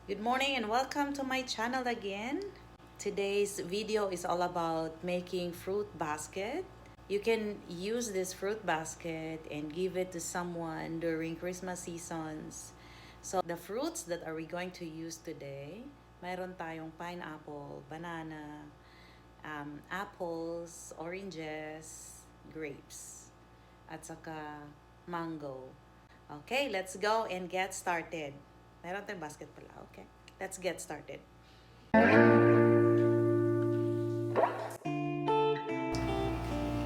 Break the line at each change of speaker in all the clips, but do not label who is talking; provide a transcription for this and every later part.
Good morning and welcome to my channel again. Today's video is all about making fruit basket. You can use this fruit basket and give it to someone during Christmas seasons. So the fruits that are we going to use today, mayroon tayong pineapple, banana, apples, oranges, grapes, at saka mango. Okay, let's go and get started. Meron tayong basket pala. Okay, let's get started.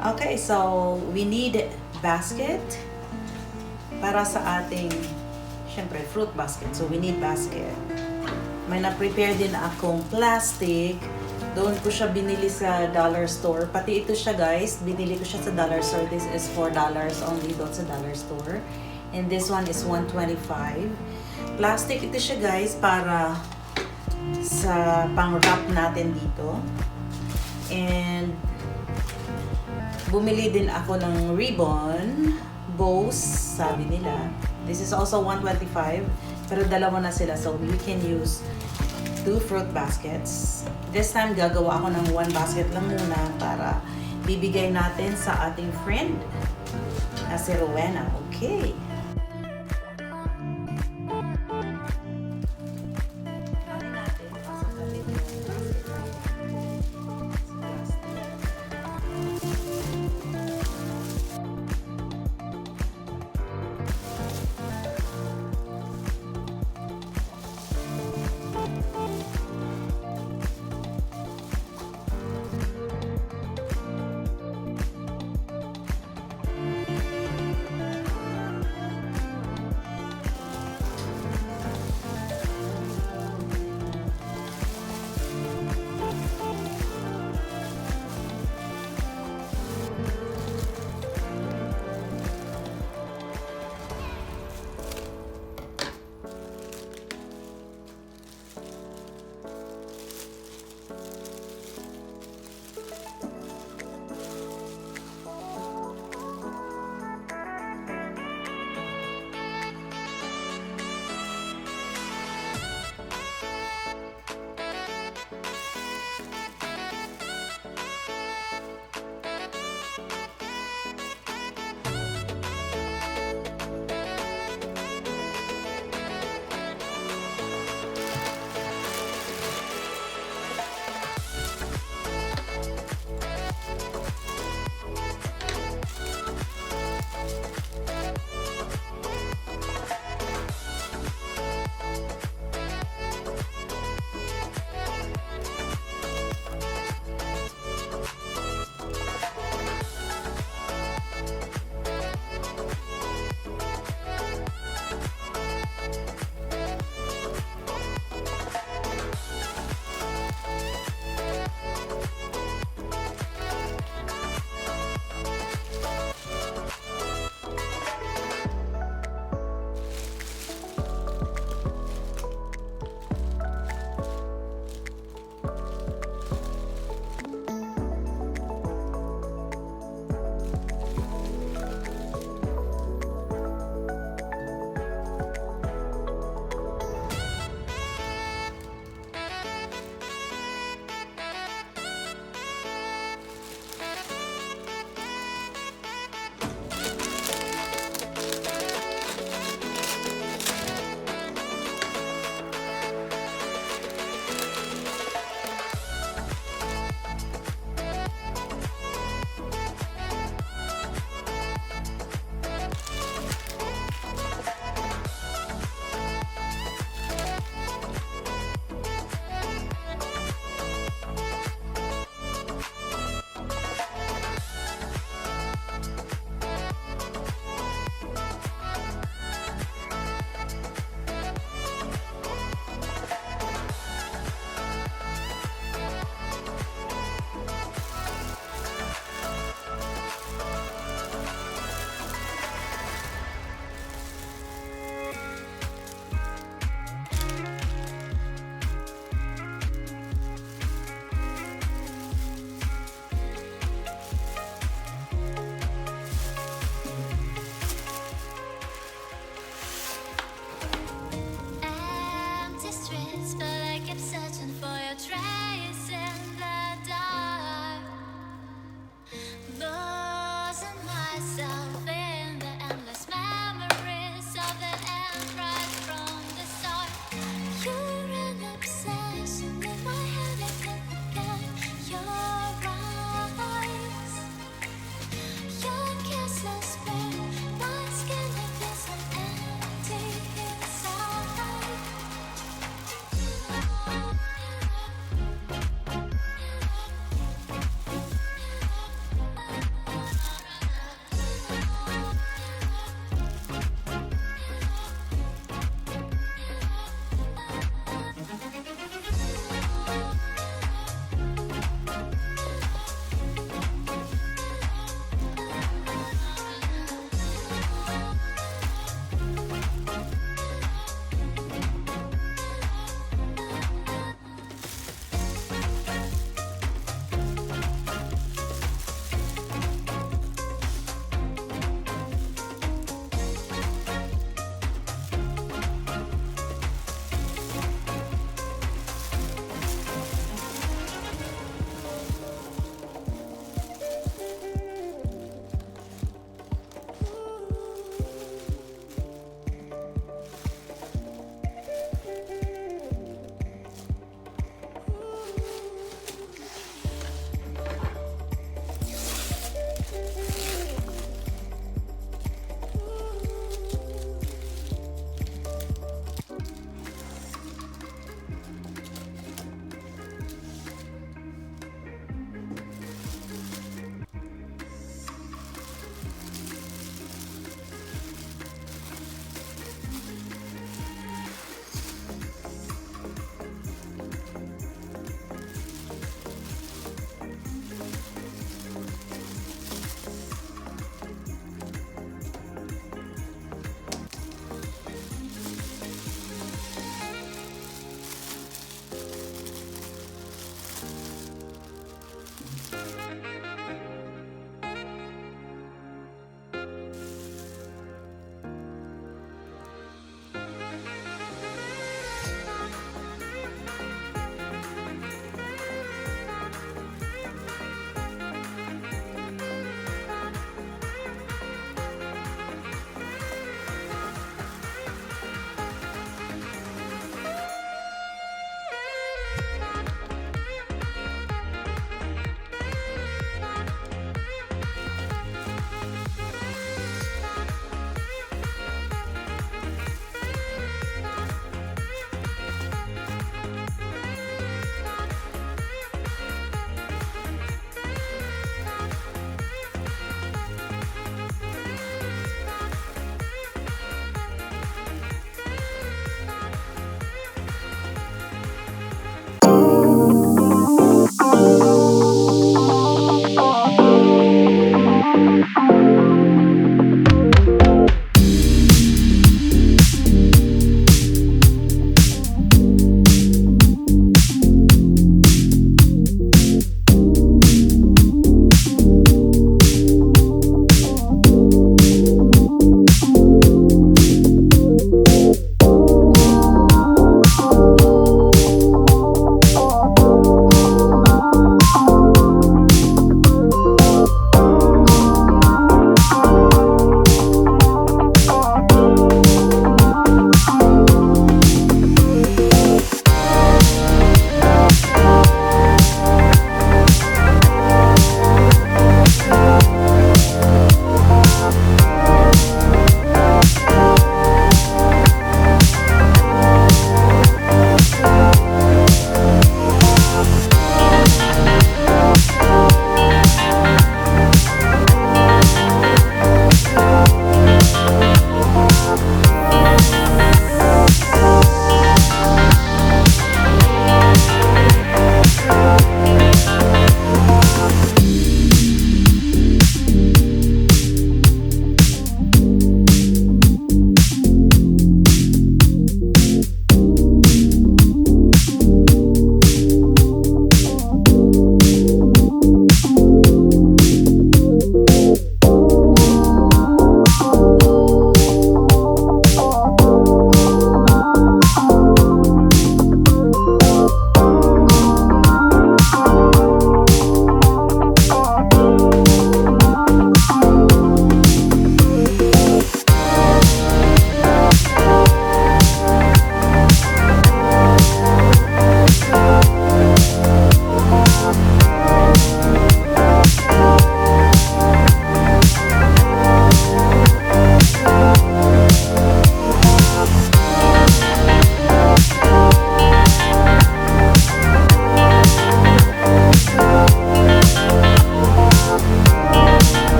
Okay, so we need basket para sa ating, syempre, fruit basket. So we need basket. May na-prepare din akong plastic. Doon ko siya binili sa dollar store. Pati ito siya guys, binili ko siya sa dollar store. This is $4 only doon sa dollar store. And this one is $1.25. Plastic ito siya guys para sa pang-wrap natin dito. And bumili din ako ng ribbon, bows, sabi nila. This is also $1.25, pero dalawa na sila, so we can use 2 fruit baskets. This time, gagawa ako ng 1 basket lang muna para bibigay natin sa ating friend na si Rowena. Okay.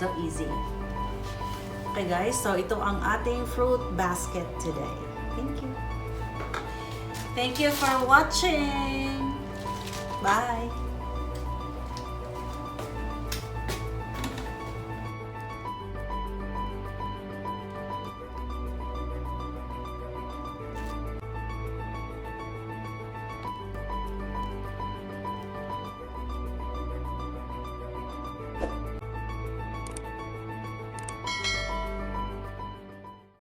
So easy. Okay guys, so ito ang ating fruit basket today. Thank you. Thank you for watching. Bye.